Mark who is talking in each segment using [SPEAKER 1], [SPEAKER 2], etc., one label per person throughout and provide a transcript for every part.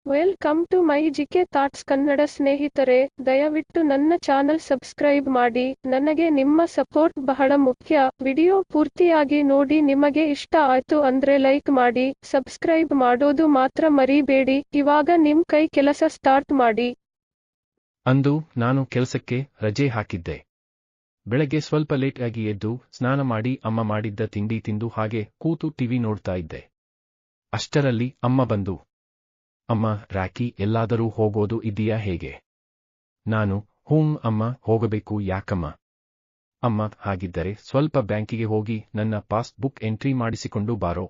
[SPEAKER 1] Welcome to my GK thoughts Kannada. ಸ್ನೇಹಿತರೆ, ದಯವಿಟ್ಟು ನನ್ನ ಚಾನಲ್ ಸಬ್ಸ್ಕ್ರೈಬ್ ಮಾಡಿ. ನನಗೆ ನಿಮ್ಮ ಸಪೋರ್ಟ್ ಬಹಳ ಮುಖ್ಯ. ವಿಡಿಯೋ ಪೂರ್ತಿಯಾಗಿ ನೋಡಿ. ನಿಮಗೆ ಇಷ್ಟ ಆಯ್ತು ಅಂದ್ರೆ ಲೈಕ್ ಮಾಡಿ, ಸಬ್ಸ್ಕ್ರೈಬ್ ಮಾಡೋದು ಮಾತ್ರ ಮರಿಬೇಡಿ. ಇವಾಗ ನಿಮ್ ಕೈ ಕೆಲಸ ಸ್ಟಾರ್ಟ್ ಮಾಡಿ.
[SPEAKER 2] ಅಂದು ನಾನು ಕೆಲಸಕ್ಕೆ ರಜೆ ಹಾಕಿದ್ದೆ. ಬೆಳಗ್ಗೆ ಸ್ವಲ್ಪ ಲೇಟ್ ಆಗಿ ಎದ್ದು ಸ್ನಾನ ಮಾಡಿ ಅಮ್ಮ ಮಾಡಿದ್ದ ತಿಂಡಿ ತಿಂದು ಹಾಗೆ ಕೂತು ಟಿವಿ ನೋಡ್ತಾ ಇದ್ದೆ. ಅಷ್ಟರಲ್ಲಿ ಅಮ್ಮ ಬಂದು, ಅಮ್ಮ, ರಾಕಿ, ಎಲ್ಲಾದರೂ ಹೋಗೋದು ಇದೆಯಾ ಹೇಗೆ? ನಾನು, ಅಮ್ಮ, ಹೋಗಬೇಕು. ಯಾಕಮ್ಮ? ಅಮ್ಮ, ಹಾಗಿದ್ದರೆ ಸ್ವಲ್ಪ ಬ್ಯಾಂಕಿಗೆ ಹೋಗಿ ನನ್ನ ಪಾಸ್ ಬುಕ್ ಎಂಟ್ರಿ ಮಾಡಿಸಿಕೊಂಡು ಬಾರೋ.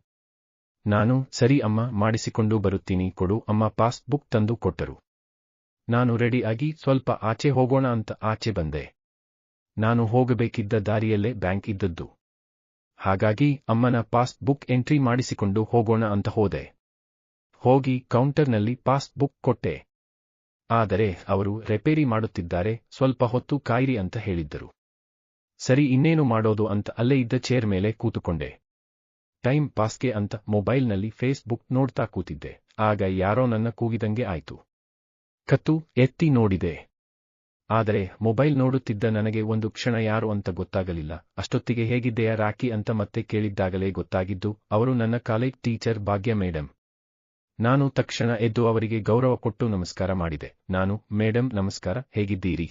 [SPEAKER 2] ನಾನು, ಸರಿ ಅಮ್ಮ, ಮಾಡಿಸಿಕೊಂಡು ಬರುತ್ತೀನಿ, ಕೊಡು. ಅಮ್ಮ ಪಾಸ್ ಬುಕ್ ತಂದು ಕೊಟ್ಟರು. ನಾನು ರೆಡಿ ಆಗಿ ಸ್ವಲ್ಪ ಆಚೆ ಹೋಗೋಣ ಅಂತ ಆಚೆ ಬಂದೆ. ನಾನು ಹೋಗಬೇಕಿದ್ದ ದಾರಿಯಲ್ಲೇ ಬ್ಯಾಂಕ್ ಇದ್ದದ್ದು. ಹಾಗಾಗಿ ಅಮ್ಮನ ಪಾಸ್ ಬುಕ್ ಎಂಟ್ರಿ ಮಾಡಿಸಿಕೊಂಡು ಹೋಗೋಣ ಅಂತ ಹೋದೆ. ಹೋಗಿ ಕೌಂಟರ್ನಲ್ಲಿ ಪಾಸ್ ಬುಕ್ ಕೊಟ್ಟೆ. ಆದರೆ ಅವರು ರಿಪೇರಿ ಮಾಡುತ್ತಿದ್ದಾರೆ, ಸ್ವಲ್ಪ ಹೊತ್ತು ಕಾಯಿರಿ ಅಂತ ಹೇಳಿದ್ದರು. ಸರಿ, ಇನ್ನೇನು ಮಾಡೋದು ಅಂತ ಅಲ್ಲೇ ಇದ್ದ ಚೇರ್ ಮೇಲೆ ಕೂತುಕೊಂಡೆ. ಟೈಮ್ ಪಾಸ್ಗೆ ಅಂತ ಮೊಬೈಲ್ನಲ್ಲಿ ಫೇಸ್ಬುಕ್ ನೋಡ್ತಾ ಕೂತಿದ್ದೆ. ಆಗ ಯಾರೋ ನನ್ನ ಕೂಗಿದಂಗೆ ಆಯ್ತು. ಕತ್ತು ಎತ್ತಿ ನೋಡಿದೆ. ಆದರೆ ಮೊಬೈಲ್ ನೋಡುತ್ತಿದ್ದ ನನಗೆ ಒಂದು ಕ್ಷಣ ಯಾರು ಅಂತ ಗೊತ್ತಾಗಲಿಲ್ಲ. ಅಷ್ಟೊತ್ತಿಗೆ ಹೇಗಿದ್ದೆಯಾ ರಾಕಿ ಅಂತ ಮತ್ತೆ ಕೇಳಿದ್ದಾಗಲೇ ಗೊತ್ತಾಗಿದ್ದು ಅವರು ನನ್ನ ಕಾಲೇಜ್ ಟೀಚರ್ ಭಾಗ್ಯ ಮೇಡಂ. ನಾನು ತಕ್ಷಣ ಎದ್ದು ಅವರಿಗೆ ಗೌರವ ಕೊಟ್ಟು ನಮಸ್ಕಾರ ಮಾಡಿದೆ. ನಾನು, ಮೇಡಂ ನಮಸ್ಕಾರ, ಹೇಗಿದ್ದೀರಿ?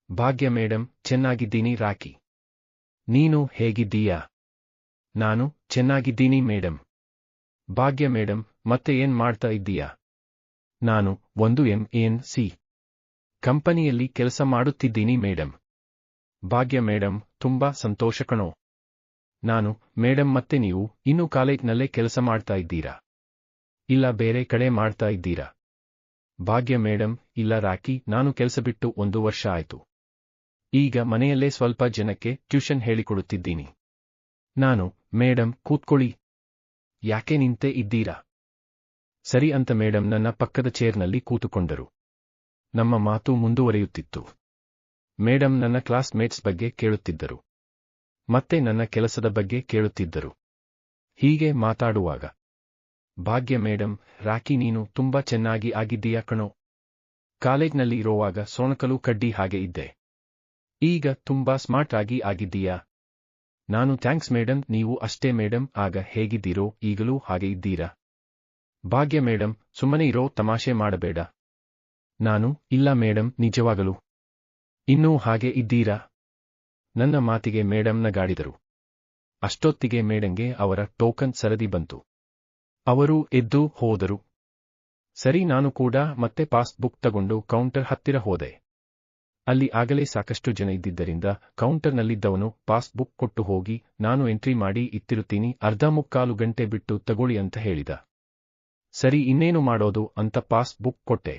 [SPEAKER 2] ಭಾಗ್ಯ ಮೇಡಂ, ಚೆನ್ನಾಗಿದ್ದೀನಿ ರಾಕಿ. ನೀನು ಹೇಗಿದ್ದೀಯಾ? ನಾನು, ಚೆನ್ನಾಗಿದ್ದೀನಿ ಮೇಡಂ. ಭಾಗ್ಯ ಮೇಡಂ, ಮತ್ತೆ ಏನ್ ಮಾಡ್ತಾ ಇದ್ದೀಯಾ? ನಾನು, ಒಂದು MNC ಕಂಪನಿಯಲ್ಲಿ ಕೆಲಸ ಮಾಡುತ್ತಿದ್ದೀನಿ ಮೇಡಂ. ಭಾಗ್ಯ ಮೇಡಂ, ತುಂಬಾ ಸಂತೋಷ ಕಣೋ. ನಾನು, ಮೇಡಂ, ಮತ್ತೆ ನೀವು ಇನ್ನೂ ಕಾಲೇಜ್ನಲ್ಲೇ ಕೆಲಸ ಮಾಡ್ತಾ ಇದ್ದೀರಾ? ಇಲ್ಲ, ಬೇರೆ ಕಡೆ ಮಾಡ್ತಾ ಇದ್ದೀರಾ? ಭಾಗ್ಯ ಮೇಡಂ, ಇಲ್ಲ ರಾಕಿ, ನಾನು ಕೆಲಸ ಬಿಟ್ಟು 1 ವರ್ಷ ಆಯ್ತು. ಈಗ ಮನೆಯಲ್ಲೇ ಸ್ವಲ್ಪ ಜನಕ್ಕೆ ಟ್ಯೂಷನ್ ಹೇಳಿಕೊಡುತ್ತಿದ್ದೀನಿ. ನಾನು, ಮೇಡಂ, ಕೂತ್ಕೊಳ್ಳಿ. ಯಾಕೆ ನಿಂತೇ ಇದ್ದೀರಾ? ಸರಿ ಅಂತ ಮೇಡಂ ನನ್ನ ಪಕ್ಕದ ಚೇರ್ನಲ್ಲಿ ಕೂತುಕೊಂಡರು. ನಮ್ಮ ಮಾತು ಮುಂದುವರಿಯುತ್ತಿತ್ತು. ಮೇಡಂ ನನ್ನ ಕ್ಲಾಸ್ಮೇಟ್ಸ್ ಬಗ್ಗೆ ಕೇಳುತ್ತಿದ್ದರು. ಮತ್ತೆ ನನ್ನ ಕೆಲಸದ ಬಗ್ಗೆ ಕೇಳುತ್ತಿದ್ದರು. ಹೀಗೆ ಮಾತಾಡುವಾಗ, ಭಾಗ್ಯ ಮೇಡಂ, ರಾಕಿ, ನೀನು ತುಂಬಾ ಚೆನ್ನಾಗಿ ಆಗಿದ್ದೀಯಾ ಕಣೋ. ಕಾಲೇಜ್ನಲ್ಲಿ ಇರೋವಾಗ ಸೋಣಕಲು ಕಡ್ಡಿ ಹಾಗೆ ಇದ್ದೆ. ಈಗ ತುಂಬಾ ಸ್ಮಾರ್ಟ್ ಆಗಿ ಆಗಿದ್ದೀಯಾ? ನಾನು, ಥ್ಯಾಂಕ್ಸ್ ಮೇಡಂ, ನೀವು ಅಷ್ಟೇ ಮೇಡಂ. ಆಗ ಹೇಗಿದ್ದೀರೋ ಈಗಲೂ ಹಾಗೆ ಇದ್ದೀರಾ? ಭಾಗ್ಯ ಮೇಡಂ, ಸುಮ್ಮನೆ ಇರೋ, ತಮಾಷೆ ಮಾಡಬೇಡ. ನಾನು, ಇಲ್ಲ ಮೇಡಂ, ನಿಜವಾಗಲೂ ಇನ್ನೂ ಹಾಗೆ ಇದ್ದೀರಾ? ನನ್ನ ಮಾತಿಗೆ ಮೇಡಂ ನಗಾಡಿದರು. ಅಷ್ಟೊತ್ತಿಗೆ ಮೇಡಂಗೆ ಅವರ ಟೋಕನ್ ಸರದಿ ಬಂತು. ಅವರು ಎದ್ದು ಹೋದರು. ಸರಿ, ನಾನು ಕೂಡ ಮತ್ತೆ ಪಾಸ್ ಬುಕ್ ತಗೊಂಡು ಕೌಂಟರ್ ಹತ್ತಿರ ಹೋದೆ. ಅಲ್ಲಿ ಆಗಲೇ ಸಾಕಷ್ಟು ಜನ ಇದ್ದಿದ್ದರಿಂದ ಕೌಂಟರ್ನಲ್ಲಿದ್ದವನು ಪಾಸ್ ಬುಕ್ ಕೊಟ್ಟು ಹೋಗಿ, ನಾನು ಎಂಟ್ರಿ ಮಾಡಿ ಇತ್ತಿರುತ್ತೀನಿ, 1/2 ಗಂಟೆ ಬಿಟ್ಟು ತಗೊಳ್ಳಿ ಅಂತ ಹೇಳಿದ. ಸರಿ, ಇನ್ನೇನು ಮಾಡೋದು ಅಂತ ಪಾಸ್ ಬುಕ್ ಕೊಟ್ಟೆ.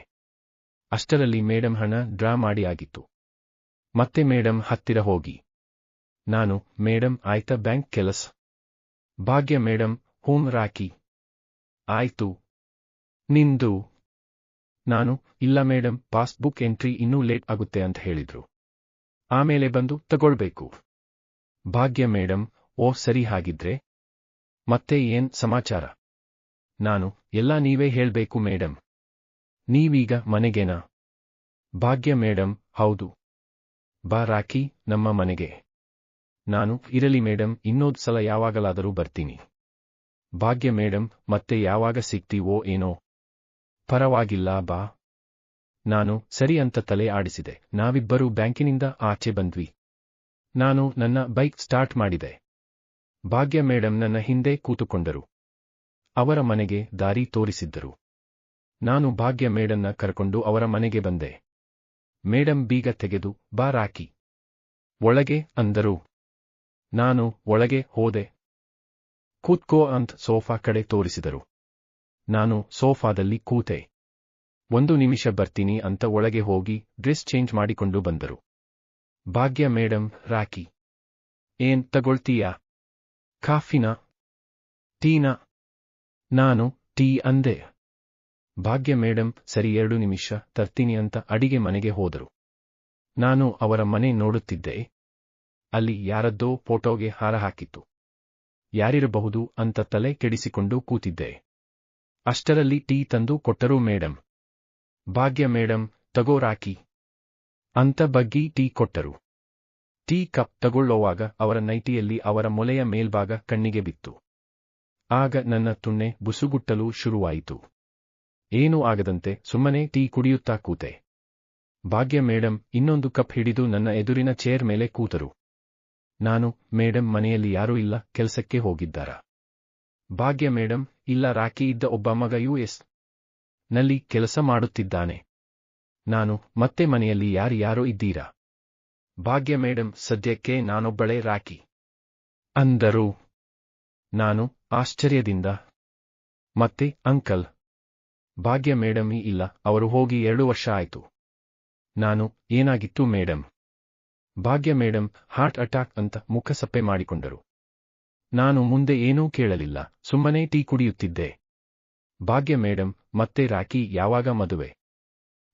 [SPEAKER 2] ಅಷ್ಟರಲ್ಲಿ ಮೇಡಂ ಹಣ ಡ್ರಾ ಮಾಡಿ ಆಗಿತ್ತು. ಮತ್ತೆ ಮೇಡಂ ಹತ್ತಿರ ಹೋಗಿ, ನಾನು, ಮೇಡಂ, ಆಯ್ತಾ ಬ್ಯಾಂಕ್ ಕೆಲಸ? ಭಾಗ್ಯ ಮೇಡಂ, ರಾಕಿ, ಆಯ್ತು. ನಿಂದು? ನಾನು, ಇಲ್ಲ ಮೇಡಂ, ಪಾಸ್ ಬುಕ್ ಎಂಟ್ರಿ ಇನ್ನೂ ಲೇಟ್ ಆಗುತ್ತೆ ಅಂತ ಹೇಳಿದ್ರು. ಆಮೇಲೆ ಬಂದು ತಗೊಳ್ಬೇಕು. ಭಾಗ್ಯ ಮೇಡಂ, ಓ ಸರಿ, ಹಾಗಿದ್ರೆ ಮತ್ತೆ ಏನ್ ಸಮಾಚಾರ? ನಾನು, ಎಲ್ಲ ನೀವೇ ಹೇಳ್ಬೇಕು ಮೇಡಂ. ನೀವೀಗ ಮನೆಗೇನಾ? ಭಾಗ್ಯ ಮೇಡಂ, ಹೌದು. ಬಾ ರಾಕಿ, ನಮ್ಮ ಮನೆಗೆ. ನಾನು, ಇರಲಿ ಮೇಡಂ, ಇನ್ನೊಂದು ಸಲ ಯಾವಾಗಲಾದರೂ ಬರ್ತೀನಿ. ಭಾಗ್ಯ ಮೇಡಂ, ಮತ್ತೆ ಯಾವಾಗ ಸಿಗ್ತೀವೋ ಏನೋ. ಪರವಾಗಿಲ್ಲ, ಬಾ. ನಾನು, ಸರಿ ಅಂತ ತಲೆ ಆಡಿಸಿದೆ. ನಾವಿಬ್ಬರೂ ಬ್ಯಾಂಕಿನಿಂದ ಆಚೆ ಬಂದ್ವಿ. ನಾನು ನನ್ನ ಬೈಕ್ ಸ್ಟಾರ್ಟ್ ಮಾಡಿದೆ. ಭಾಗ್ಯ ಮೇಡಂ ನನ್ನ ಹಿಂದೆ ಕೂತುಕೊಂಡರು. ಅವರ ಮನೆಗೆ ದಾರಿ ತೋರಿಸಿದ್ದರು. ನಾನು ಭಾಗ್ಯ ಮೇಡಂನ ಕರ್ಕೊಂಡು ಅವರ ಮನೆಗೆ ಬಂದೆ. ಮೇಡಂ ಬೀಗ ತೆಗೆದು, ಬಾ ರಾಕಿ, ಒಳಗೆ ಅಂದರು. ನಾನು ಒಳಗೆ ಹೋದೆ. ಕೂತ್ಕೋ ಅಂತ ಸೋಫಾ ಕಡೆ ತೋರಿಸಿದರು. ನಾನು ಸೋಫಾದಲ್ಲಿ ಕೂತೆ. 1 ನಿಮಿಷ ಬರ್ತೀನಿ ಅಂತ ಒಳಗೆ ಹೋಗಿ ಡ್ರೆಸ್ ಚೇಂಜ್ ಮಾಡಿಕೊಂಡು ಬಂದರು. ಭಾಗ್ಯ ಮೇಡಂ, ರಾಕಿ, ಏನ್ ತಗೊಳ್ತೀಯಾ? ಕಾಫಿನಾ? ಟೀನಾ? ನಾನು, ಟೀ ಅಂದೆ. ಭಾಗ್ಯ ಮೇಡಂ, ಸರಿ, 2 ನಿಮಿಷ ತರ್ತೀನಿ ಅಂತ ಅಡಿಗೆ ಮನೆಗೆ ಹೋದರು. ನಾನು ಅವರ ಮನೆ ನೋಡುತ್ತಿದ್ದೆ. ಅಲ್ಲಿ ಯಾರದ್ದೋ ಫೋಟೋಗೆ ಹಾರ ಹಾಕಿತ್ತು. ಯಾರಿರಬಹುದು ಅಂತ ತಲೆ ಕೆಡಿಸಿಕೊಂಡು ಕೂತಿದ್ದೆ. ಅಷ್ಟರಲ್ಲಿ ಟೀ ತಂದು ಕೊಟ್ಟರು ಮೇಡಂ. ಭಾಗ್ಯ ಮೇಡಂ, ತಗೋ ರಾಕಿ ಅಂತ ಬಗ್ಗಿ ಟೀ ಕೊಟ್ಟರು. ಟೀ ಕಪ್ ತಗೊಳ್ಳೋವಾಗ ಅವರ ನೈಟಿಯಲ್ಲಿ ಅವರ ಮೊಲೆಯ ಮೇಲ್ಭಾಗ ಕಣ್ಣಿಗೆ ಬಿತ್ತು. ಆಗ ನನ್ನ ತುಣ್ಣೆ ಬುಸುಗುಟ್ಟಲು ಶುರುವಾಯಿತು. ಏನೂ ಆಗದಂತೆ ಸುಮ್ಮನೆ ಟೀ ಕುಡಿಯುತ್ತಾ ಕೂತೆ. ಭಾಗ್ಯ ಮೇಡಂ ಇನ್ನೊಂದು ಕಪ್ ಹಿಡಿದು ನನ್ನ ಎದುರಿನ ಚೇರ್ ಮೇಲೆ ಕೂತರು. ನಾನು, ಮೇಡಂ ಮನೆಯಲ್ಲಿ ಯಾರೂ ಇಲ್ಲ, ಕೆಲಸಕ್ಕೆ ಹೋಗಿದ್ದಾರಾ? ಭಾಗ್ಯ ಮೇಡಂ, ಇಲ್ಲ, ರಾಕಿ ಇದ್ದ ಒಬ್ಬ ಮಗ US ನಲ್ಲಿ ಕೆಲಸ ಮಾಡುತ್ತಿದ್ದಾನೆ. ನಾನು, ಮತ್ತೆ ಮನೆಯಲ್ಲಿ ಯಾರ್ಯಾರೋ ಇದ್ದೀರಾ? ಭಾಗ್ಯ ಮೇಡಂ, ಸದ್ಯಕ್ಕೆ ನಾನೊಬ್ಬಳೇ ರಾಕಿ ಅಂದರು. ನಾನು ಆಶ್ಚರ್ಯದಿಂದ, ಮತ್ತೆ ಅಂಕಲ್? ಭಾಗ್ಯ ಮೇಡಂ, ಇಲ್ಲ, ಅವರು ಹೋಗಿ 2 ವರ್ಷ ಆಯ್ತು. ನಾನು, ಏನಾಗಿತ್ತು ಮೇಡಂ? ಭಾಗ್ಯ ಮೇಡಂ, ಹಾರ್ಟ್ ಅಟ್ಯಾಕ್ ಅಂತ ಮುಖ ಸಪ್ಪೆ ಮಾಡಿಕೊಂಡರು. ನಾನು ಮುಂದೆ ಏನೂ ಕೇಳಲಿಲ್ಲ, ಸುಮ್ಮನೆ ಟೀ ಕುಡಿಯುತ್ತಿದ್ದೆ. ಭಾಗ್ಯ ಮೇಡಂ, ಮತ್ತೆ ರಾಕಿ ಯಾವಾಗ ಮದುವೆ?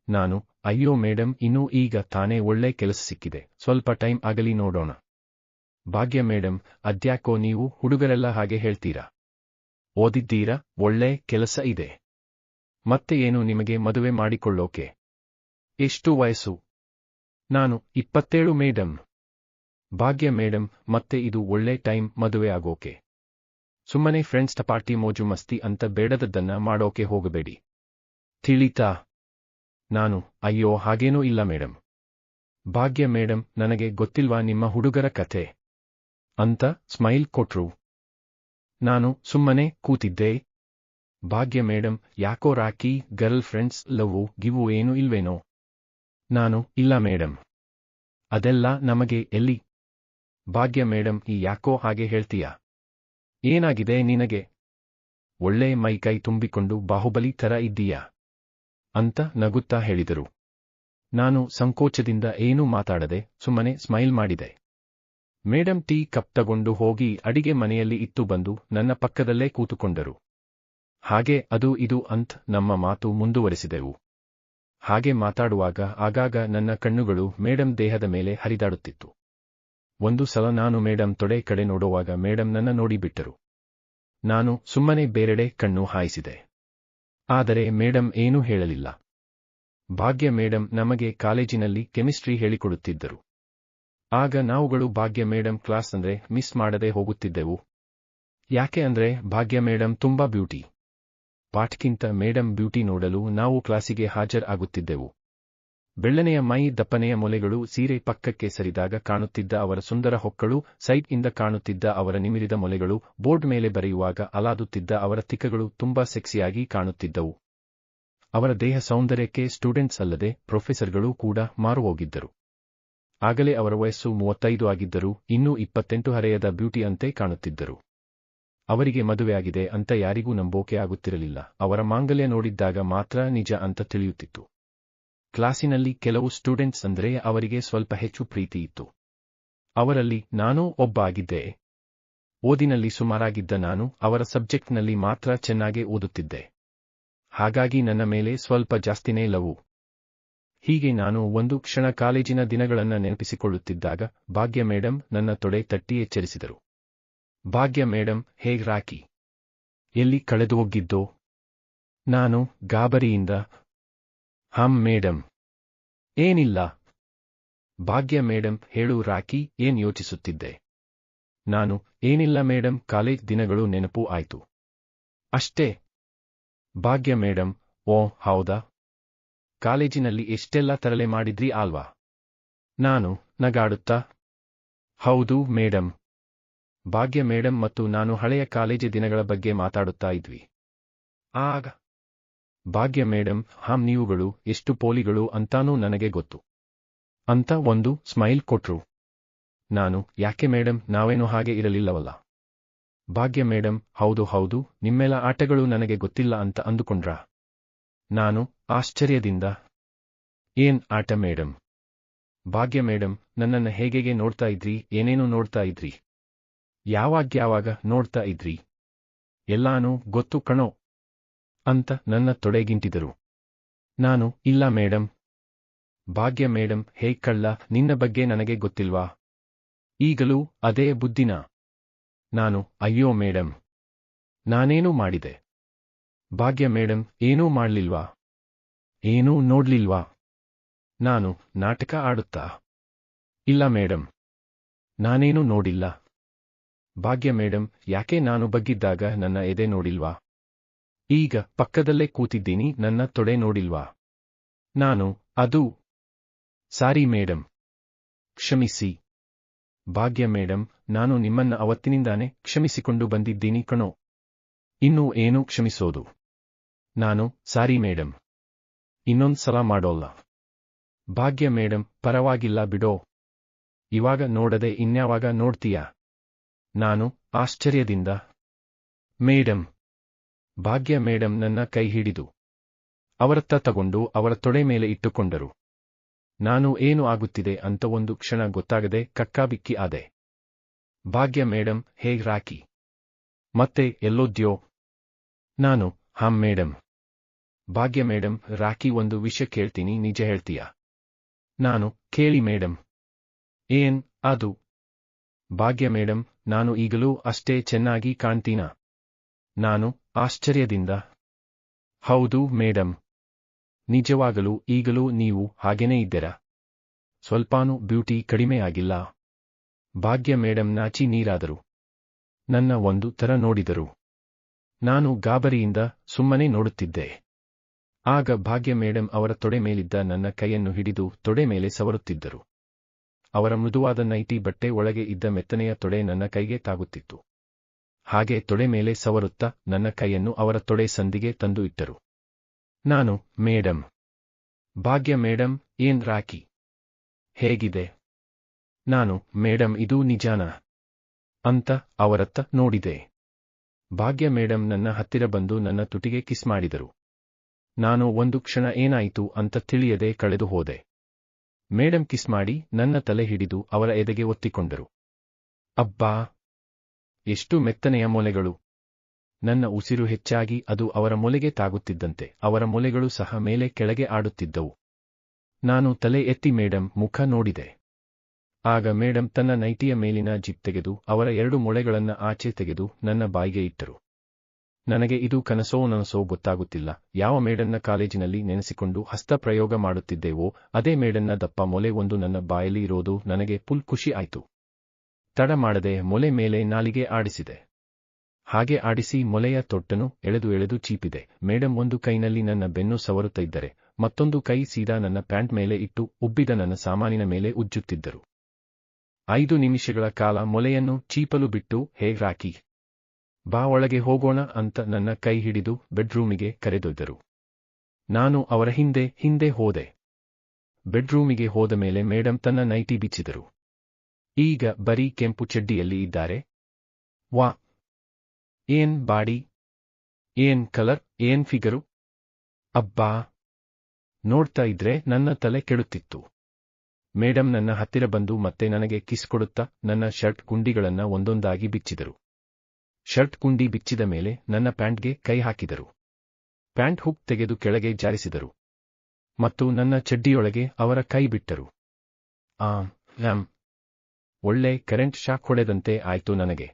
[SPEAKER 2] ನಾನು, ಅಯ್ಯೋ ಮೇಡಂ, ಇನ್ನೂ ಈಗ ತಾನೇ ಒಳ್ಳೆ ಕೆಲಸ ಸಿಕ್ಕಿದೆ, ಸ್ವಲ್ಪ ಟೈಮ್ ಆಗಲಿ ನೋಡೋಣ. ಭಾಗ್ಯ ಮೇಡಂ, ಅದ್ಯಾಕೋ ನೀವು ಹುಡುಗರೆಲ್ಲ ಹಾಗೆ ಹೇಳ್ತೀರಾ? ಓದಿದ್ದೀರಾ, ಒಳ್ಳೆ ಕೆಲಸ ಇದೆ, ಮತ್ತೆ ಏನು ನಿಮಗೆ ಮದುವೆ ಮಾಡಿಕೊಳ್ಳೋಕೆ? ಎಷ್ಟು ವಯಸ್ಸು? ನಾನು, 27 ಮೇಡಂ. ಭಾಗ್ಯ ಮೇಡಂ, ಮತ್ತೆ ಇದು ಒಳ್ಳೆ ಟೈಮ್ ಮದುವೆ ಆಗೋಕೆ. ಸುಮ್ಮನೆ ಫ್ರೆಂಡ್ಸ್ ಪಾರ್ಟಿ ಮೋಜು ಮಸ್ತಿ ಅಂತ ಬೇಡದದ್ದನ್ನ ಮಾಡೋಕೆ ಹೋಗಬೇಡಿ, ತಿಳಿತಾ? ನಾನು, ಅಯ್ಯೋ ಹಾಗೇನೂ ಇಲ್ಲ ಮೇಡಂ. ಭಾಗ್ಯ ಮೇಡಂ, ನನಗೆ ಗೊತ್ತಿಲ್ವಾ ನಿಮ್ಮ ಹುಡುಗರ ಕಥೆ ಅಂತ ಸ್ಮೈಲ್ ಕೊಟ್ರು. ನಾನು ಸುಮ್ಮನೆ ಕೂತಿದ್ದೆ. ಭಾಗ್ಯ ಮೇಡಂ, ಯಾಕೋ ರಾಕಿ ಗರ್ಲ್ ಫ್ರೆಂಡ್ಸ್ ಲವ್ ಗಿವು ಏನು ಇಲ್ವೇನೋ? ನಾನು, ಇಲ್ಲ ಮೇಡಂ, ಅದೆಲ್ಲ ನಮಗೆ ಎಲ್ಲಿ? ಭಾಗ್ಯ ಮೇಡಂ, ಯಾಕೋ ಹಾಗೆ ಹೇಳ್ತೀಯಾ? ಏನಾಗಿದೆ ನಿನಗೆ? ಒಳ್ಳೆ ಮೈಕೈ ತುಂಬಿಕೊಂಡು ಬಾಹುಬಲಿ ಥರ ಇದ್ದೀಯಾ ಅಂತ ನಗುತ್ತಾ ಹೇಳಿದರು. ನಾನು ಸಂಕೋಚದಿಂದ ಏನೂ ಮಾತಾಡದೆ ಸುಮ್ಮನೆ ಸ್ಮೈಲ್ ಮಾಡಿದೆ. ಮೇಡಂ ಟೀ ಕಪ್ ತಗೊಂಡು ಹೋಗಿ ಅಡಿಗೆ ಮನೆಯಲ್ಲಿ ಇತ್ತು ಬಂದು ನನ್ನ ಪಕ್ಕದಲ್ಲೇ ಕೂತುಕೊಂಡರು. ಹಾಗೆ ಅದು ಇದು ಅಂತ್ ನಮ್ಮ ಮಾತು ಮುಂದುವರೆಸಿದೆವು. ಹಾಗೆ ಮಾತಾಡುವಾಗ ಆಗಾಗ ನನ್ನ ಕಣ್ಣುಗಳು ಮೇಡಂ ದೇಹದ ಮೇಲೆ ಹರಿದಾಡುತ್ತಿತ್ತು. ಒಂದು ಸಲ ನಾನು ಮೇಡಂ ತೊಡೆ ಕಡೆ ನೋಡುವಾಗ ಮೇಡಂ ನನ್ನ ನೋಡಿಬಿಟ್ಟರು. ನಾನು ಸುಮ್ಮನೆ ಬೇರೆಡೆ ಕಣ್ಣು ಹಾಯಿಸಿದೆ. ಆದರೆ ಮೇಡಂ ಏನೂ ಹೇಳಲಿಲ್ಲ. ಭಾಗ್ಯ ಮೇಡಂ ನಮಗೆ ಕಾಲೇಜಿನಲ್ಲಿ ಕೆಮಿಸ್ಟ್ರಿ ಹೇಳಿಕೊಡುತ್ತಿದ್ದರು. ಆಗ ನಾವುಗಳು ಭಾಗ್ಯ ಮೇಡಂ ಕ್ಲಾಸ್ ಅಂದ್ರೆ ಮಿಸ್ ಮಾಡದೆ ಹೋಗುತ್ತಿದ್ದೆವು. ಯಾಕೆ ಅಂದ್ರೆ ಭಾಗ್ಯ ಮೇಡಂ ತುಂಬಾ ಬ್ಯೂಟಿ. ಪಾಠಕ್ಕಿಂತ ಮೇಡಂ ಬ್ಯೂಟಿ ನೋಡಲು ನಾವು ಕ್ಲಾಸಿಗೆ ಹಾಜರ್ ಆಗುತ್ತಿದ್ದೆವು. ಬೆಳ್ಳನೆಯ ಮೈ, ದಪ್ಪನೆಯ ಮೊಲೆಗಳು, ಸೀರೆ ಪಕ್ಕಕ್ಕೆ ಸರಿದಾಗ ಕಾಣುತ್ತಿದ್ದ ಅವರ ಸುಂದರ ಹೊಕ್ಕಳು, ಸೈಡ್ ಇಂದ ಕಾಣುತ್ತಿದ್ದ ಅವರ ನಿಮಿರಿದ ಮೊಲೆಗಳು, ಬೋರ್ಡ್ ಮೇಲೆ ಬರೆಯುವಾಗ ಅಲಾದುತ್ತಿದ್ದ ಅವರ ತಿಕ್ಕಗಳು ತುಂಬಾ ಸೆಕ್ಸಿಯಾಗಿ ಕಾಣುತ್ತಿದ್ದವು. ಅವರ ದೇಹ ಸೌಂದರ್ಯಕ್ಕೆ ಸ್ಟೂಡೆಂಟ್ಸ್ ಅಲ್ಲದೆ ಪ್ರೊಫೆಸರ್ಗಳು ಕೂಡ ಮಾರುಹೋಗಿದ್ದರು. ಆಗಲೇ ಅವರ ವಯಸ್ಸು 35 ಆಗಿದ್ದರೂ ಇನ್ನೂ 28 ಹರೆಯದ ಬ್ಯೂಟಿ ಅಂತೆ ಕಾಣುತ್ತಿದ್ದರು. ಅವರಿಗೆ ಮದುವೆಯಾಗಿದೆ ಅಂತ ಯಾರಿಗೂ ನಂಬೋಕೆ ಆಗುತ್ತಿರಲಿಲ್ಲ. ಅವರ ಮಾಂಗಲ್ಯ ನೋಡಿದ್ದಾಗ ಮಾತ್ರ ನಿಜ ಅಂತ ತಿಳಿಯುತ್ತಿತ್ತು. ಕ್ಲಾಸಿನಲ್ಲಿ ಕೆಲವು ಸ್ಟೂಡೆಂಟ್ಸ್ ಅಂದ್ರೆ ಅವರಿಗೆ ಸ್ವಲ್ಪ ಹೆಚ್ಚು ಪ್ರೀತಿ ಇತ್ತು. ಅವರಲ್ಲಿ ನಾನೂ ಒಬ್ಬ ಆಗಿದ್ದೆ. ಓದಿನಲ್ಲಿ ಸುಮಾರಾಗಿದ್ದ ನಾನು ಅವರ ಸಬ್ಜೆಕ್ಟ್ನಲ್ಲಿ ಮಾತ್ರ ಚೆನ್ನಾಗೇ ಓದುತ್ತಿದ್ದೆ. ಹಾಗಾಗಿ ನನ್ನ ಮೇಲೆ ಸ್ವಲ್ಪ ಜಾಸ್ತಿನೇ ಲವು. ಹೀಗೆ ನಾನು ಒಂದು ಕ್ಷಣ ಕಾಲೇಜಿನ ದಿನಗಳನ್ನ ನೆನಪಿಸಿಕೊಳ್ಳುತ್ತಿದ್ದಾಗ ಭಾಗ್ಯ ಮೇಡಂ ನನ್ನ ತೊಡೆ ತಟ್ಟಿ ಎಚ್ಚರಿಸಿದರು. ಭಾಗ್ಯ ಮೇಡಂ, ಹೇಗ್ ರಾಕಿ? ಎಲ್ಲಿ ಕಳೆದು ಹೋಗಿದ್ದೋ? ನಾನು ಗಾಬರಿಯಿಂದ, ಮೇಡಂ, ಏನಿಲ್ಲ. ಭಾಗ್ಯ ಮೇಡಂ, ಹೇಳು ರಾಕಿ, ಏನ್ ಯೋಚಿಸುತ್ತಿದ್ದೆ? ನಾನು, ಏನಿಲ್ಲ ಮೇಡಂ, ಕಾಲೇಜ್ ದಿನಗಳು ನೆನಪು ಆಯ್ತು ಅಷ್ಟೇ. ಭಾಗ್ಯ ಮೇಡಂ, ಓ ಹೌದಾ? ಕಾಲೇಜಿನಲ್ಲಿ ಎಷ್ಟೆಲ್ಲ ತರಲೆ ಮಾಡಿದ್ರಿ ಅಲ್ವಾ? ನಾನು ನಗಾಡುತ್ತಾ, ಹೌದು ಮೇಡಂ. ಭಾಗ್ಯ ಮೇಡಂ ಮತ್ತು ನಾನು ಹಳೆಯ ಕಾಲೇಜು ದಿನಗಳ ಬಗ್ಗೆ ಮಾತಾಡುತ್ತಾ ಇದ್ವಿ. ಆಗ ಭಾಗ್ಯ ಮೇಡಂ, ನೀವುಗಳು ಎಷ್ಟು ಪೋಲಿಗಳು ಅಂತಾನೂ ನನಗೆ ಗೊತ್ತು ಅಂತ ಒಂದು ಸ್ಮೈಲ್ ಕೊಟ್ರು. ನಾನು, ಯಾಕೆ ಮೇಡಂ, ನಾವೇನೂ ಹಾಗೆ ಇರಲಿಲ್ಲವಲ್ಲ. ಭಾಗ್ಯ ಮೇಡಂ, ಹೌದು ಹೌದು, ನಿಮ್ಮೆಲ್ಲ ಆಟಗಳು ನನಗೆ ಗೊತ್ತಿಲ್ಲ ಅಂತ ಅಂದುಕೊಂಡ್ರಾ? ನಾನು ಆಶ್ಚರ್ಯದಿಂದ, ಏನ್ ಆಟ ಮೇಡಂ? ಭಾಗ್ಯ ಮೇಡಂ, ನನ್ನನ್ನ ಹೇಗೆ ನೋಡ್ತಾ ಇದ್ರಿ? ಏನೇನು ನೋಡ್ತಾ ಇದ್ರಿ? ಯಾವಾಗ ನೋಡ್ತಾ ಇದ್ರಿ? ಎಲ್ಲಾನೂ ಗೊತ್ತು ಕಣೋ ಅಂತ ನನ್ನ ತೊಡೆಗಿಂಟಿದರು. ನಾನು, ಇಲ್ಲ ಮೇಡಂ. ಭಾಗ್ಯ ಮೇಡಂ, ಹೇ ಕಳ್ಳ, ನಿನ್ನ ಬಗ್ಗೆ ನನಗೆ ಗೊತ್ತಿಲ್ವಾ? ಈಗಲೂ ಅದೇ ಬುದ್ಧಿನಾ? ನಾನು, ಅಯ್ಯೋ ಮೇಡಂ, ನಾನೇನು ಮಾಡಿದೆ? ಭಾಗ್ಯ ಮೇಡಂ ಏನೂ ಮಾಡ್ಲಿಲ್ವಾ? ಏನೂ ನೋಡ್ಲಿಲ್ವಾ? ನಾನು ನಾಟಕ ಆಡುತ್ತಾ? ಇಲ್ಲ ಮೇಡಂ. ನಾನೇನೂ ನೋಡಿಲ್ಲ. ಭಾಗ್ಯ ಮೇಡಂ ಯಾಕೆ ನಾನು ಬಗ್ಗಿದ್ದಾಗ ನನ್ನ ಎದೆ ನೋಡಿಲ್ವಾ? ಈಗ ಪಕ್ಕದಲ್ಲೇ ಕೂತಿದ್ದೀನಿ, ನನ್ನ ತೊಡೆ ನೋಡಿಲ್ವಾ? ನಾನು ಅದು ಸಾರಿ ಮೇಡಂ. ಕ್ಷಮಿಸಿ. ಭಾಗ್ಯ ಮೇಡಂ, ನಾನು ನಿಮ್ಮನ್ನ ಅವತ್ತಿನಿಂದಾನೇ ಕ್ಷಮಿಸಿಕೊಂಡು ಬಂದಿದ್ದೀನಿ ಕಣೋ. ಇನ್ನೂ ಏನು ಕ್ಷಮಿಸೋದು? ನಾನು ಸಾರಿ ಮೇಡಂ. ಇನ್ನೊಂದ್ ಸಲ ಮಾಡೋಲ್ಲ. ಭಾಗ್ಯ ಮೇಡಂ, ಪರವಾಗಿಲ್ಲ ಬಿಡೋ. ಇವಾಗ ನೋಡದೆ ಇನ್ಯಾವಾಗ ನೋಡ್ತೀಯಾ? ನಾನು ಆಶ್ಚರ್ಯದಿಂದ ಮೇಡಂ. ಭಾಗ್ಯ ಮೇಡಂ ನನ್ನ ಕೈ ಹಿಡಿದು ಅವರತ್ತ ತಗೊಂಡು ಅವರ ತೊಡೆ ಮೇಲೆ ಇಟ್ಟುಕೊಂಡರು. ನಾನು ಏನು ಆಗುತ್ತಿದೆ ಅಂತ ಒಂದು ಕ್ಷಣ ಗೊತ್ತಾಗದೆ ಕಕ್ಕಾಬಿಕ್ಕಿ ಆದೆ. ಭಾಗ್ಯ ಮೇಡಂ, ಹೇಗ್ ರಾಕಿ? ಮತ್ತೆ ಎಲ್ಲೋದ್ಯೋ? ನಾನು ಹಾಂ ಮೇಡಂ. ಭಾಗ್ಯ ಮೇಡಂ, ರಾಕಿ ಒಂದು ವಿಷಯ ಕೇಳ್ತೀನಿ, ನಿಜ ಹೇಳ್ತೀಯಾ? ನಾನು ಕೇಳಿ ಮೇಡಂ. ಏನ್ ಅದು? ಭಾಗ್ಯ ಮೇಡಂ, ನಾನು ಈಗಲೂ ಅಷ್ಟೇ ಚೆನ್ನಾಗಿ ಕಾಣ್ತೀನಾ? ನಾನು ಆಶ್ಚರ್ಯದಿಂದ ಹೌದು ಮೇಡಂ. ನಿಜವಾಗಲೂ ಈಗಲೂ ನೀವು ಹಾಗೇನೇ ಇದ್ದೀರಾ? ಸ್ವಲ್ಪಾನೂ ಬ್ಯೂಟಿ ಕಡಿಮೆಯಾಗಿಲ್ಲ? ಭಾಗ್ಯ ಮೇಡಂ ನಾಚಿ ನೀರಾದರು. ನನ್ನ ಒಂದು ತರ ನೋಡಿದರು. ನಾನು ಗಾಬರಿಯಿಂದ ಸುಮ್ಮನೆ ನೋಡುತ್ತಿದ್ದೆ. ಆಗ ಭಾಗ್ಯ ಮೇಡಂ ಅವರ ತೊಡೆ ಮೇಲಿದ್ದ ನನ್ನ ಕೈಯನ್ನು ಹಿಡಿದು ತೊಡೆ ಮೇಲೆ ಸವರುತ್ತಿದ್ದರು. ಅವರ ಮೃದುವಾದ ನೈಟಿ ಬಟ್ಟೆ ಒಳಗೆ ಇದ್ದ ಮೆತ್ತನೆಯ ತೊಡೆ ನನ್ನ ಕೈಗೆ ತಾಗುತ್ತಿತ್ತು. ಹಾಗೆ ತೊಡೆ ಮೇಲೆ ಸವರುತ್ತಾ ನನ್ನ ಕೈಯನ್ನು ಅವರ ತೊಡೆ ಸಂದಿಗೆ ತಂದು ಇಟ್ಟರು. ನಾನು ಮೇಡಂ. ಭಾಗ್ಯ ಮೇಡಂ, ಏನ್ ರಾಕಿ? ಹೇಗಿದೆ? ನಾನು ಮೇಡಂ, ಇದು ನಿಜಾನಾ ಅಂತ ಅವರತ್ತ ನೋಡಿದೆ. ಭಾಗ್ಯ ಮೇಡಂ ನನ್ನ ಹತ್ತಿರ ಬಂದು ನನ್ನ ತುಟಿಗೆ ಕಿಸ್ ಮಾಡಿದರು. ನಾನು ಒಂದು ಕ್ಷಣ ಏನಾಯಿತು ಅಂತ ತಿಳಿಯದೆ ಕಳೆದು ಹೋದೆ. ಮೇಡಂ ಕಿಸ್ ಮಾಡಿ ನನ್ನ ತಲೆ ಹಿಡಿದು ಅವರ ಎದೆಗೆ ಒತ್ತಿಕೊಂಡರು. ಅಬ್ಬಾ, ಎಷ್ಟು ಮೆತ್ತನೆಯ ಮೊಲೆಗಳು! ನನ್ನ ಉಸಿರು ಹೆಚ್ಚಾಗಿ ಅದು ಅವರ ಮೊಲೆಗೆ ತಾಗುತ್ತಿದ್ದಂತೆ ಅವರ ಮೊಲೆಗಳು ಸಹ ಮೇಲೆ ಕೆಳಗೆ ಆಡುತ್ತಿದ್ದವು. ನಾನು ತಲೆ ಎತ್ತಿ ಮೇಡಂ ಮುಖ ನೋಡಿದೆ. ಆಗ ಮೇಡಂ ತನ್ನ ನೈಟಿಯ ಮೇಲಿನ ಜಿಪ್ ತೆಗೆದು ಅವರ 2 ಮೊಳೆಗಳನ್ನ ಆಚೆ ತೆಗೆದು ನನ್ನ ಬಾಯಿಗೆ ಇಟ್ಟರು. ನನಗೆ ಇದು ಕನಸೋ ನನಸೋ ಗೊತ್ತಾಗುತ್ತಿಲ್ಲ. ಯಾವ ಮೇಡನ್ನ ಕಾಲೇಜಿನಲ್ಲಿ ನೆನೆಸಿಕೊಂಡು ಹಸ್ತಪ್ರಯೋಗ ಮಾಡುತ್ತಿದ್ದೇವೋ ಅದೇ ಮೇಡನ್ನ ದಪ್ಪ ಮೊಲೆ ಒಂದು ನನ್ನ ಬಾಯಲ್ಲಿ ಇರೋದು ನನಗೆ ಫುಲ್ ಖುಷಿ ಆಯ್ತು. ತಡ ಮಾಡದೆ ಮೊಲೆ ಮೇಲೆ ನಾಲಿಗೆ ಆಡಿಸಿದೆ. ಹಾಗೆ ಆಡಿಸಿ ಮೊಲೆಯ ತೊಟ್ಟನು ಎಳೆದು ಎಳೆದು ಚೀಪಿದೆ. ಮೇಡಂ ಒಂದು ಕೈನಲ್ಲಿ ನನ್ನ ಬೆನ್ನು ಸವರುತ್ತಾ ಇದ್ದರೆ ಮತ್ತೊಂದು ಕೈ ಸೀದಾ ನನ್ನ ಪ್ಯಾಂಟ್ ಮೇಲೆ ಇಟ್ಟು ಉಬ್ಬಿದ ನನ್ನ ಸಾಮಾನಿನ ಮೇಲೆ ಉಜ್ಜುತ್ತಿದ್ದರು. 5 ನಿಮಿಷಗಳ ಕಾಲ ಮೊಲೆಯನ್ನು ಚೀಪಲು ಬಿಟ್ಟು, ಹೇ ರಾಕಿ, ಬಾ ಒಳಗೆ ಹೋಗೋಣ ಅಂತ ನನ್ನ ಕೈ ಹಿಡಿದು ಬೆಡ್ರೂಮಿಗೆ ಕರೆದೊಯ್ದರು. ನಾನು ಅವರ ಹಿಂದೆ ಹೋದೆ. ಬೆಡ್ರೂಮಿಗೆ ಹೋದ ಮೇಲೆ ಮೇಡಂ ತನ್ನ ನೈಟಿ ಬಿಚ್ಚಿದರು. ಈಗ ಬರೀ ಕೆಂಪು ಚಡ್ಡಿಯಲ್ಲಿ ಇದ್ದಾರೆ. ವಾ, ಏನ್ ಬಾಡಿ, ಏನ್ ಕಲರ್, ಏನ್ ಫಿಗರು! ಅಬ್ಬಾ, ನೋಡ್ತಾ ಇದ್ರೆ ನನ್ನ ತಲೆ ಕೆಡುತ್ತಿತ್ತು. ಮೇಡಂ ನನ್ನ ಹತ್ತಿರ ಬಂದು ಮತ್ತೆ ನನಗೆ ಕಿಸ್ ಕೊಡುತ್ತಾ ನನ್ನ ಶರ್ಟ್ ಗುಂಡಿಗಳನ್ನ ಒಂದೊಂದಾಗಿ ಬಿಚ್ಚಿದರು. ಶರ್ಟ್ ಗುಂಡಿ ಬಿಚ್ಚಿದ ಮೇಲೆ ನನ್ನ ಪ್ಯಾಂಟ್ಗೆ ಕೈ ಹಾಕಿದರು. ಪ್ಯಾಂಟ್ ಹುಕ್ ತೆಗೆದು ಕೆಳಗೆ ಜಾರಿಸಿದರು ಮತ್ತು ನನ್ನ ಚಡ್ಡಿಯೊಳಗೆ ಅವರ ಕೈ ಬಿಟ್ಟರು. ಒಳ್ಳೆ ಕರೆಂಟ್ ಶಾಕ್ ಹೊಡೆದಂತೆ ಆಯ್ತು ನನಗೆ.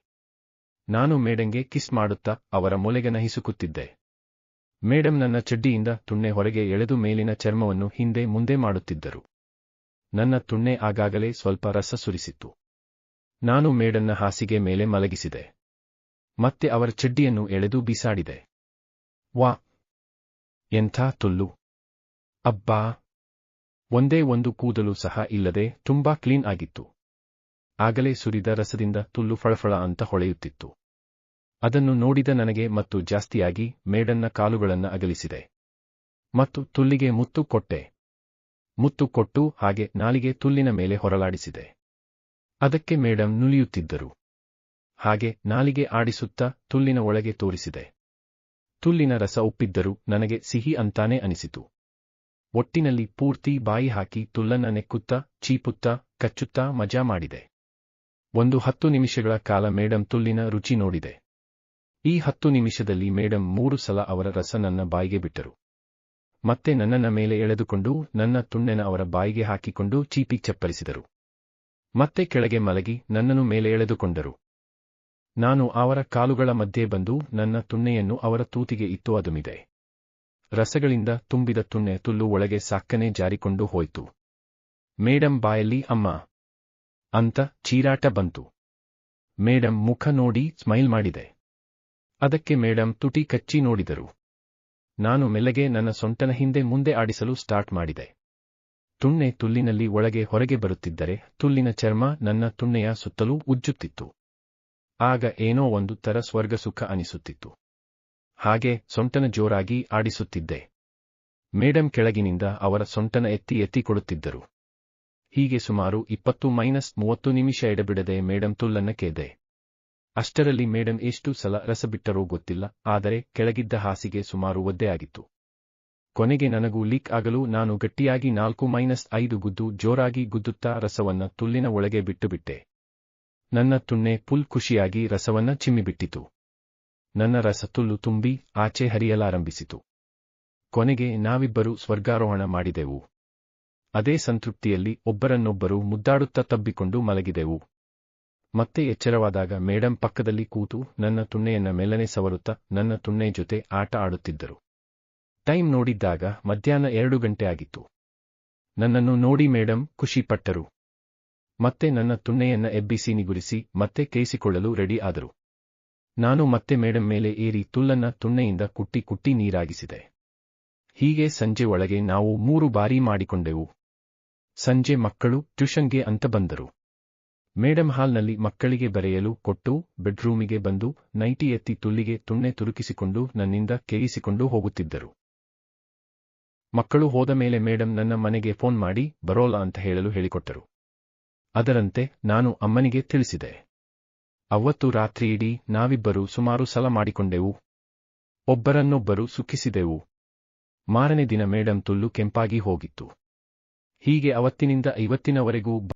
[SPEAKER 2] ನಾನು ಮೇಡಂಗೆ ಕಿಸ್ ಮಾಡುತ್ತಾ ಅವರ ಮೊಲೆಗೆ ನಹಿಸುಕುತ್ತಿದ್ದೆ. ಮೇಡಂ ನನ್ನ ಚಡ್ಡಿಯಿಂದ ತುಣ್ಣೆ ಹೊರಗೆ ಎಳೆದು ಮೇಲಿನ ಚರ್ಮವನ್ನು ಹಿಂದೆ ಮುಂದೆ ಮಾಡುತ್ತಿದ್ದರು. ನನ್ನ ತುಣ್ಣೆ ಆಗಾಗಲೇ ಸ್ವಲ್ಪ ರಸ ಸುರಿಸಿತ್ತು. ನಾನು ಮೇಡನ್ನ ಹಾಸಿಗೆ ಮೇಲೆ ಮಲಗಿಸಿದೆ. ಮತ್ತೆ ಅವರ ಚಡ್ಡಿಯನ್ನು ಎಳೆದು ಬೀಸಾಡಿದೆ. ವಾ, ಎಂಥ ತುಲ್ಲು! ಅಬ್ಬಾ, ಒಂದೇ ಒಂದು ಕೂದಲು ಸಹ ಇಲ್ಲದೆ ತುಂಬಾ ಕ್ಲೀನ್ ಆಗಿತ್ತು. ಆಗಲೇ ಸುರಿದ ರಸದಿಂದ ತುಲ್ಲು ಫಳಫಳ ಅಂತ ಹೊಳೆಯುತ್ತಿತ್ತು. ಅದನ್ನು ನೋಡಿದ ನನಗೆ ಮತ್ತು ಜಾಸ್ತಿಯಾಗಿ ಮೇಡನ್ನ ಕಾಲುಗಳನ್ನ ಅಗಲಿಸಿದೆ ಮತ್ತು ತುಲ್ಲಿಗೆ ಮುತ್ತು ಕೊಟ್ಟೆ. ಮುತ್ತು ಕೊಟ್ಟು ಹಾಗೆ ನಾಲಿಗೆ ತುಲ್ಲಿನ ಮೇಲೆ ಹೊರಲಾಡಿಸಿದೆ. ಅದಕ್ಕೆ ಮೇಡಂ ನುಲಿಯುತ್ತಿದ್ದರು. ಹಾಗೆ ನಾಲಿಗೆ ಆಡಿಸುತ್ತಾ ತುಲ್ಲಿನ ಒಳಗೆ ತೋರಿಸಿದೆ. ತುಲ್ಲಿನ ರಸ ಉಪ್ಪಿದ್ದರೂ ನನಗೆ ಸಿಹಿ ಅಂತಾನೆ ಅನಿಸಿತು. ಒಟ್ಟಿನಲ್ಲಿ ಪೂರ್ತಿ ಬಾಯಿ ಹಾಕಿ ತುಲ್ಲನ್ನ ನೆಕ್ಕುತ್ತಾ ಚೀಪುತ್ತಾ ಕಚ್ಚುತ್ತಾ ಮಜಾ ಮಾಡಿದೆ. ಒಂದು 10 ನಿಮಿಷಗಳ ಕಾಲ ಮೇಡಂ ತುಲ್ಲಿನ ರುಚಿ ನೋಡಿದೆ. ಈ 10 ನಿಮಿಷದಲ್ಲಿ ಮೇಡಂ 3 ಸಲ ಅವರ ರಸ ನನ್ನ ಬಾಯಿಗೆ ಬಿಟ್ಟರು. ಮತ್ತೆ ನನ್ನನ್ನ ಮೇಲೆ ಎಳೆದುಕೊಂಡು ನನ್ನ ತುಣ್ಣೆನ ಅವರ ಬಾಯಿಗೆ ಹಾಕಿಕೊಂಡು ಚೀಪಿ ಚಪ್ಪರಿಸಿದರು. ಮತ್ತೆ ಕೆಳಗೆ ಮಲಗಿ ನನ್ನನ್ನು ಮೇಲೆ ಎಳೆದುಕೊಂಡರು. ನಾನು ಅವರ ಕಾಲುಗಳ ಮಧ್ಯೆ ಬಂದು ನನ್ನ ತುಣ್ಣೆಯನ್ನು ಅವರ ತೂತಿಗೆ ಇತ್ತು. ಅದುಮಿದೆ ರಸಗಳಿಂದ ತುಂಬಿದ ತುಣ್ಣೆ ತುಲ್ಲು ಒಳಗೆ ಸಾಕ್ಕನೆ ಜಾರಿಕೊಂಡು ಹೋಯ್ತು. ಮೇಡಂ ಬಾಯಲ್ಲಿ ಅಮ್ಮ ಅಂತ ಚೀರಾಟ ಬಂತು. ಮೇಡಂ ಮುಖ ನೋಡಿ ಸ್ಮೈಲ್ ಮಾಡಿದೆ. ಅದಕ್ಕೆ ಮೇಡಂ ತುಟಿ ಕಚ್ಚಿ ನೋಡಿದರು. ನಾನು ಮೆಲ್ಲಗೆ ನನ್ನ ಸೊಂಟನ ಹಿಂದೆ ಮುಂದೆ ಆಡಿಸಲು ಸ್ಟಾರ್ಟ್ ಮಾಡಿದೆ. ತುಣ್ಣೆ ತುಲ್ಲಿನಲ್ಲಿ ಒಳಗೆ ಹೊರಗೆ ಬರುತ್ತಿದ್ದರೆ ತುಲ್ಲಿನ ಚರ್ಮ ನನ್ನ ತುಣ್ಣೆಯ ಸುತ್ತಲೂ ಉಜ್ಜುತ್ತಿತ್ತು. ಆಗ ಏನೋ ಒಂದು ತರ ಸ್ವರ್ಗ ಸುಖ ಅನಿಸುತ್ತಿತ್ತು. ಹಾಗೆ ಸೊಂಟನ ಜೋರಾಗಿ ಆಡಿಸುತ್ತಿದ್ದೆ. ಮೇಡಂ ಕೆಳಗಿನಿಂದ ಅವರ ಸೊಂಟನ ಎತ್ತಿ ಎತ್ತಿ ಕೊಡುತ್ತಿದ್ದರು. ಹೀಗೆ ಸುಮಾರು 20-30 ನಿಮಿಷ ಎಡಬಿಡದೆ ಮೇಡಂ ತುಲ್ಲನ್ನ ಕೇದೆ. ಅಷ್ಟರಲ್ಲಿ ಮೇಡಂ ಎಷ್ಟು ಸಲ ರಸ ಬಿಟ್ಟರೋ ಗೊತ್ತಿಲ್ಲ, ಆದರೆ ಕೆಳಗಿದ್ದ ಹಾಸಿಗೆ ಸುಮಾರು ಒದ್ದೆಯಾಗಿತ್ತು. ಕೊನೆಗೆ ನನಗೂ ಲೀಕ್ ಆಗಲು ನಾನು ಗಟ್ಟಿಯಾಗಿ 4-5 ಗುದ್ದು ಜೋರಾಗಿ ಗುದ್ದುತ್ತಾ ರಸವನ್ನ ತುಲ್ಲಿನ ಒಳಗೆ ಬಿಟ್ಟುಬಿಟ್ಟೆ. ನನ್ನ ತುಣ್ಣೆ ಫುಲ್ ಖುಷಿಯಾಗಿ ರಸವನ್ನ ಚಿಮ್ಮಿಬಿಟ್ಟಿತು. ನನ್ನ ರಸ ತುಲ್ಲು ತುಂಬಿ ಆಚೆ ಹರಿಯಲಾರಂಭಿಸಿತು. ಕೊನೆಗೆ ನಾವಿಬ್ಬರೂ ಸ್ವರ್ಗಾರೋಹಣ ಮಾಡಿದೆವು. ಅದೇ ಸಂತೃಪ್ತಿಯಲ್ಲಿ ಒಬ್ಬರನ್ನೊಬ್ಬರು ಮುದ್ದಾಡುತ್ತಾ ತಬ್ಬಿಕೊಂಡು ಮಲಗಿದೆವು. ಮತ್ತೆ ಎಚ್ಚರವಾದಾಗ ಮೇಡಂ ಪಕ್ಕದಲ್ಲಿ ಕೂತು ನನ್ನ ತುಣ್ಣೆಯನ್ನ ಮೆಲ್ಲನೆ ಸವರುತ್ತಾ ನನ್ನ ತುಣ್ಣೆ ಜೊತೆ ಆಟ ಆಡುತ್ತಿದ್ದರು. ಟೈಮ್ ನೋಡಿದ್ದಾಗ ಮಧ್ಯಾಹ್ನ 2 ಗಂಟೆ ಆಗಿತ್ತು. ನನ್ನನ್ನು ನೋಡಿ ಮೇಡಂ ಖುಷಿ ಪಟ್ಟರು. ಮತ್ತೆ ನನ್ನ ತುಣ್ಣೆಯನ್ನ ಎಬ್ಬಿಸಿ ನಿಗುರಿಸಿ ಮತ್ತೆ ಕೇಯಿಸಿಕೊಳ್ಳಲು ರೆಡಿ ಆದರು. ನಾನು ಮತ್ತೆ ಮೇಡಂ ಮೇಲೆ ಏರಿ ತುಲ್ಲನ್ನ ತುಣ್ಣೆಯಿಂದ ಕುಟ್ಟಿ ಕುಟ್ಟಿ ನೀರಾಗಿಸಿದೆ. ಹೀಗೆ ಸಂಜೆ ಒಳಗೆ ನಾವು 3 ಬಾರಿ ಮಾಡಿಕೊಂಡೆವು. ಸಂಜೆ ಮಕ್ಕಳು ಟ್ಯೂಷನ್ಗೆ ಅಂತ ಬಂದರು. ಮೇಡಂ ಹಾಲ್ನಲ್ಲಿ ಮಕ್ಕಳಿಗೆ ಬರೆಯಲು ಕೊಟ್ಟು ಬೆಡ್ರೂಮಿಗೆ ಬಂದು ನೈಟಿ ಎತ್ತಿ ತುಲ್ಲಿಗೆ ತುಣ್ಣೆ ತುರುಕಿಸಿಕೊಂಡು ನನ್ನಿಂದ ಕೇಯಿಸಿಕೊಂಡು ಹೋಗುತ್ತಿದ್ದರು. ಮಕ್ಕಳು ಹೋದ ಮೇಲೆ ಮೇಡಂ ನನ್ನ ಮನೆಗೆ ಫೋನ್ ಮಾಡಿ ಬರೋಲ್ಲ ಅಂತ ಹೇಳಲು ಹೇಳಿಕೊಟ್ಟರು. ಅದರಂತೆ ನಾನು ಅಮ್ಮನಿಗೆ ತಿಳಿಸಿದೆ. ಅವತ್ತು ರಾತ್ರಿ ಇಡೀ ನಾವಿಬ್ಬರೂ ಸುಮಾರು ಸಲ ಮಾಡಿಕೊಂಡೆವು. ಒಬ್ಬರನ್ನೊಬ್ಬರು ಸುಖಿಸಿದೆವು. ಮಾರನೇ ದಿನ ಮೇಡಂ ತುಲ್ಲು ಕೆಂಪಾಗಿ ಹೋಗಿತ್ತು. ಹೀಗೆ ಅವತ್ತಿನಿಂದ ಇವತ್ತಿನವರೆಗೂ